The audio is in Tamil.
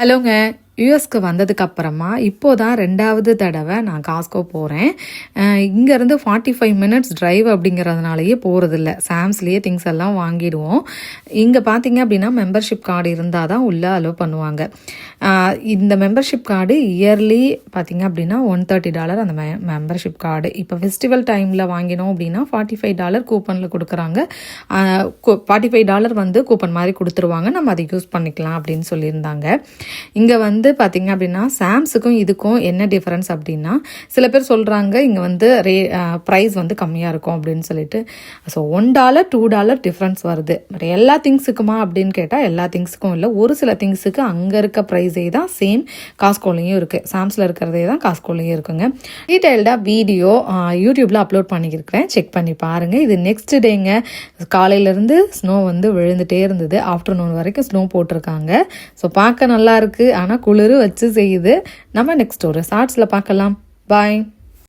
ஹலோங்க. யூஎஸ்க்கு வந்ததுக்கு அப்புறமா இப்போ தான் 2வது தடவை நான் காஸ்கோ போகிறேன். இங்கேருந்து 45 மினிட்ஸ் டிரைவ் அப்படிங்கிறதுனாலயே போகிறதில்ல. சாம்ஸ்லேயே திங்ஸ் எல்லாம் வாங்கிடுவோம். இங்கே பார்த்தீங்க அப்படின்னா மெம்பர்ஷிப் கார்டு இருந்தால் தான் உள்ளே அலோவ் பண்ணுவாங்க. இந்த மெம்பர்ஷிப் கார்டு இயர்லி பார்த்தீங்க அப்படின்னா $130 அந்த மெம்பர்ஷிப் கார்டு. இப்போ ஃபெஸ்டிவல் டைமில் வாங்கினோம் அப்படின்னா $45 கூப்பனில் கொடுக்குறாங்க. $45 வந்து கூப்பன் மாதிரி கொடுத்துருவாங்க. நம்ம அதை யூஸ் பண்ணிக்கலாம் அப்படின்னு சொல்லியிருந்தாங்க. இங்கே வந்து பார்த்தீங்க அப்படின்னா சாம்ஸுக்கும் இதுக்கும் என்ன டிஃப்ரென்ஸ் அப்படின்னா, சில பேர் சொல்கிறாங்க இங்கே வந்து ப்ரைஸ் வந்து கம்மியாக இருக்கும் அப்படின்னு சொல்லிட்டு. ஸோ $1 $2 டிஃப்ரென்ஸ் வருது. பட் எல்லா திங்ஸுக்குமா அப்படின்னு கேட்டால் எல்லா திங்ஸுக்கும் இல்லை. ஒரு சில திங்ஸுக்கு அங்கே இருக்க ப்ரைஸே தான் சேம் காஸ்கோலையும் இருக்குது. சாம்ஸில் இருக்கிறதே தான் காஸ்கோலையும் இருக்குங்க. டீட்டெயில்டாக வீடியோ யூடியூப்பில் அப்லோட் பண்ணியிருக்கிறேன், செக் பண்ணி பாருங்கள். இது நெக்ஸ்ட் டேங்க. காலையிலேருந்து ஸ்னோ வந்து விழுந்துகிட்டே இருந்தது. ஆஃப்டர்நூன் வரைக்கும் ஸ்னோ போட்டிருக்காங்க. ஸோ பார்க்க நல்லா இருக்குது, ஆனால் குளிர் வச்சு செய்யுது. நம்ம நெக்ஸ்ட் ஒரு ஷார்ட்ஸில் பார்க்கலாம். பாய்.